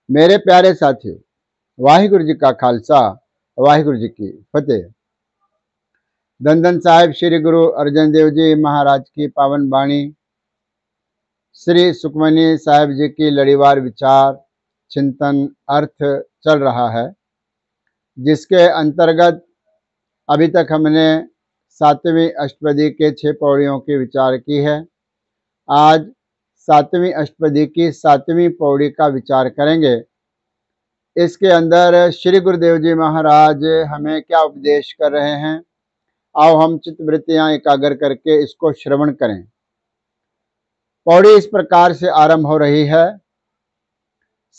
मेरे प्यारे साथियों, वाहिगुरु जी का खालसा, वाहिगुरु जी की फतेह। धन धन साहिब श्री गुरु अर्जन देव जी महाराज की पावन वाणी, श्री सुखमनी साहिब जी की लड़ीवार विचार चिंतन अर्थ चल रहा है, जिसके अंतर्गत अभी तक हमने 7वीं अष्टपदी के 6 पौड़ियों की विचार की है। आज 7वीं अष्टपदी की 7वीं पौड़ी का विचार करेंगे। इसके अंदर श्री गुरुदेव जी महाराज हमें क्या उपदेश कर रहे हैं, आओ हम चित्त वृत्तियां एकाग्र करके इसको श्रवण करें। पौड़ी इस प्रकार से आरंभ हो रही है।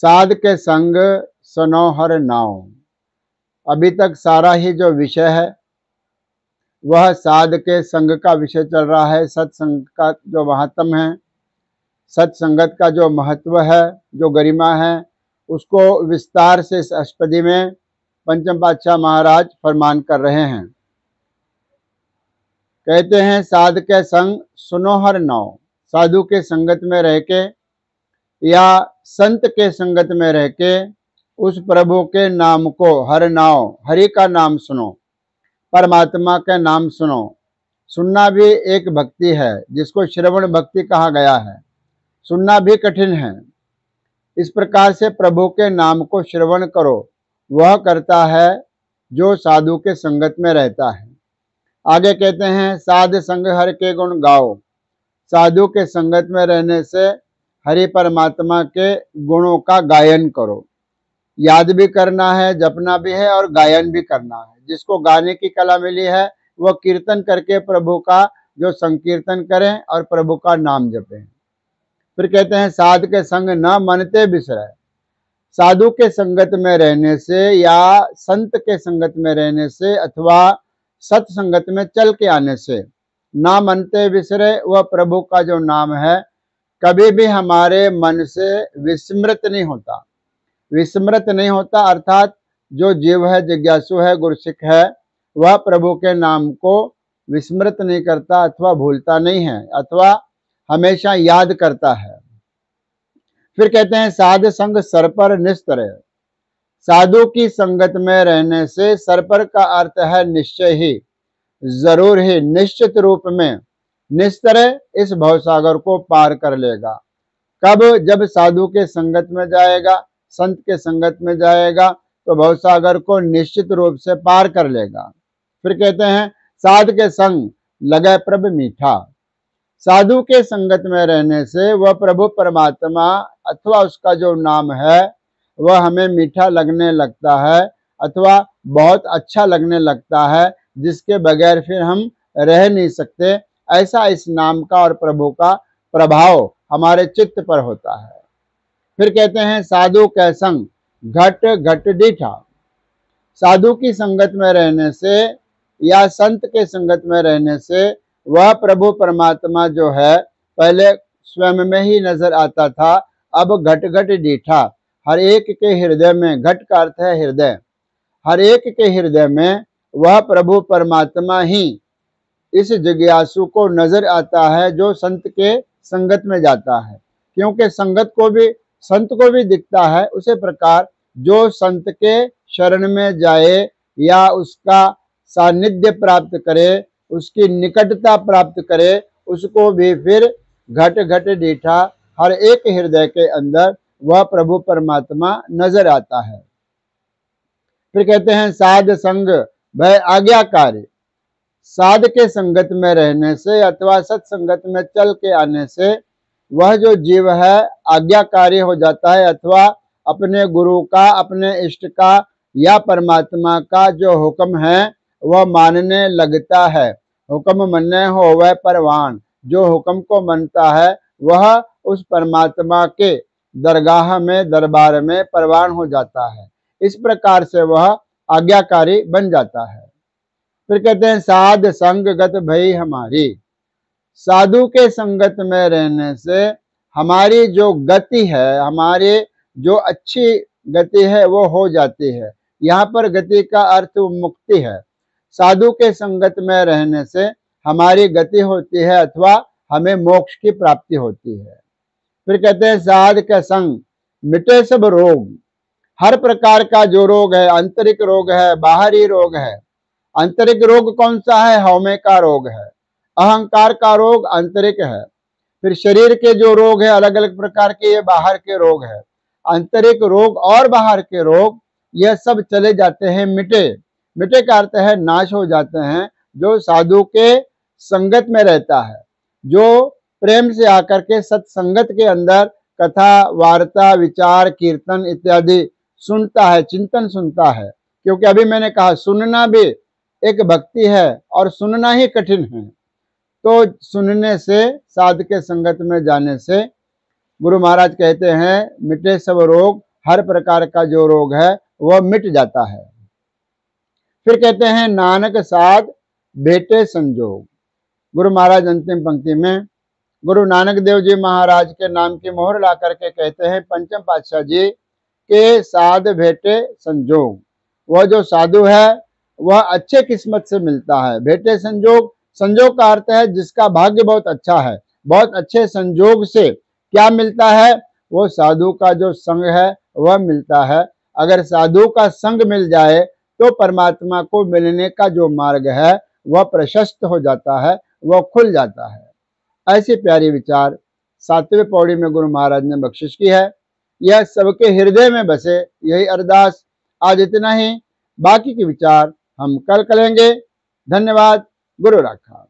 साध के संग सनो हर नाव। अभी तक सारा ही जो विषय है वह साध के संग का विषय चल रहा है। सत्संग का जो महात्म है, सत्संगत का जो महत्व है, जो गरिमा है, उसको विस्तार से इस अष्टपदी में पंचम पातशाह महाराज फरमान कर रहे हैं। कहते हैं, साध के संग सुनो हर नाव। साधु के संगत में रह के या संत के संगत में रह के उस प्रभु के नाम को, हर नाव, हरि का नाम सुनो, परमात्मा का नाम सुनो। सुनना भी एक भक्ति है, जिसको श्रवण भक्ति कहा गया है। सुनना भी कठिन है। इस प्रकार से प्रभु के नाम को श्रवण करो, वह करता है जो साधु के संगत में रहता है। आगे कहते हैं, साध संग हर के गुण गाओ। साधु के संगत में रहने से हरि परमात्मा के गुणों का गायन करो। याद भी करना है, जपना भी है और गायन भी करना है। जिसको गाने की कला मिली है वह कीर्तन करके प्रभु का जो संकीर्तन करें और प्रभु का नाम जपें। फिर कहते हैं, साध के संग न मनते बिसरे। साधु के संगत में रहने से या संत के संगत में रहने से अथवा सत्संगत में चल के आने से ना मनते बिसरे, वह प्रभु का जो नाम है कभी भी हमारे मन से विस्मृत नहीं होता। विस्मृत नहीं होता अर्थात जो जीव है, जिज्ञासु है, गुरसिक है, वह प्रभु के नाम को विस्मृत नहीं करता अथवा भूलता नहीं है, अथवा हमेशा याद करता है। फिर कहते हैं, साध संग सर पर निस्तर। साधु की संगत में रहने से, सर पर का अर्थ है निश्चय ही, जरूर ही, निश्चित रूप में निस्तर इस भवसागर को पार कर लेगा। कब? जब साधु के संगत में जाएगा, संत के संगत में जाएगा तो भवसागर को निश्चित रूप से पार कर लेगा। फिर कहते हैं, साध के संग लगे प्रभु मीठा। साधु के संगत में रहने से वह प्रभु परमात्मा अथवा उसका जो नाम है वह हमें मीठा लगने लगता है अथवा बहुत अच्छा लगने लगता है, जिसके बगैर फिर हम रह नहीं सकते। ऐसा इस नाम का और प्रभु का प्रभाव हमारे चित्त पर होता है। फिर कहते हैं, साधु के संग घट घट डीठा। साधु की संगत में रहने से या संत के संगत में रहने से वह प्रभु परमात्मा जो है पहले स्वयं में ही नजर आता था, अब घट घट डीठा, हर एक के हृदय में, घट का अर्थ है हृदय, हर एक के हृदय में वह प्रभु परमात्मा ही इस जिज्ञासु को नजर आता है जो संत के संगत में जाता है। क्योंकि संत को भी दिखता है। उसी प्रकार जो संत के शरण में जाए या उसका सानिध्य प्राप्त करे, उसकी निकटता प्राप्त करे, उसको भी फिर घट घट डीठा, हर एक हृदय के अंदर वह प्रभु परमात्मा नजर आता है। फिर कहते हैं, साध संग भय आज्ञाकारी। साध के संगत में रहने से अथवा सत्संगत में चल के आने से वह जो जीव है आज्ञाकारी हो जाता है अथवा अपने गुरु का, अपने इष्ट का या परमात्मा का जो हुक्म है वह मानने लगता है। हुक्म मन्ने हो वह परवान। जो हुक्म को मानता है वह उस परमात्मा के दरगाह में, दरबार में परवान हो जाता है। इस प्रकार से वह आज्ञाकारी बन जाता है। फिर कहते हैं, साध संग गत भई हमारी। साधु के संगत में रहने से हमारी जो गति है, हमारी जो अच्छी गति है वो हो जाती है। यहाँ पर गति का अर्थ मुक्ति है। साधु के संगत में रहने से हमारी गति होती है अथवा हमें मोक्ष की प्राप्ति होती है। फिर कहते हैं, साध के संग मिटे सब रोग। हर प्रकार का जो रोग है, आंतरिक रोग है, बाहरी रोग है। आंतरिक रोग कौन सा है? हौमे का रोग है। अहंकार का रोग आंतरिक है। फिर शरीर के जो रोग है अलग अलग प्रकार के, ये बाहर के रोग है। आंतरिक रोग और बाहर के रोग यह सब चले जाते हैं, मिटे। मिटे का अर्थ है नाश हो जाते हैं। जो साधु के संगत में रहता है, जो प्रेम से आकर के सत्संगत के अंदर कथा वार्ता विचार कीर्तन इत्यादि सुनता है, चिंतन सुनता है। क्योंकि अभी मैंने कहा सुनना भी एक भक्ति है और सुनना ही कठिन है। तो सुनने से, साधु के संगत में जाने से गुरु महाराज कहते हैं मिटे सब रोग। हर प्रकार का जो रोग है वह मिट जाता है। फिर कहते हैं नानक साध भेटे संजोग। गुरु महाराज अंतिम पंक्ति में गुरु नानक देव जी महाराज के नाम की मोहर ला करके कहते हैं पंचम पातशाह जी के साध भेटे संजोग। वह जो साधु है वह अच्छे किस्मत से मिलता है। भेटे संजोग, संजोग का अर्थ है जिसका भाग्य बहुत अच्छा है। बहुत अच्छे संजोग से क्या मिलता है? वो साधु का जो संग है वह मिलता है। अगर साधु का संग मिल जाए तो परमात्मा को मिलने का जो मार्ग है वह प्रशस्त हो जाता है, वह खुल जाता है। ऐसे प्यारे विचार 7वें पौड़ी में गुरु महाराज ने बख्शिश की है। यह सबके हृदय में बसे, यही अरदास। आज इतना ही, बाकी के विचार हम कल करेंगे। धन्यवाद। गुरु राखा।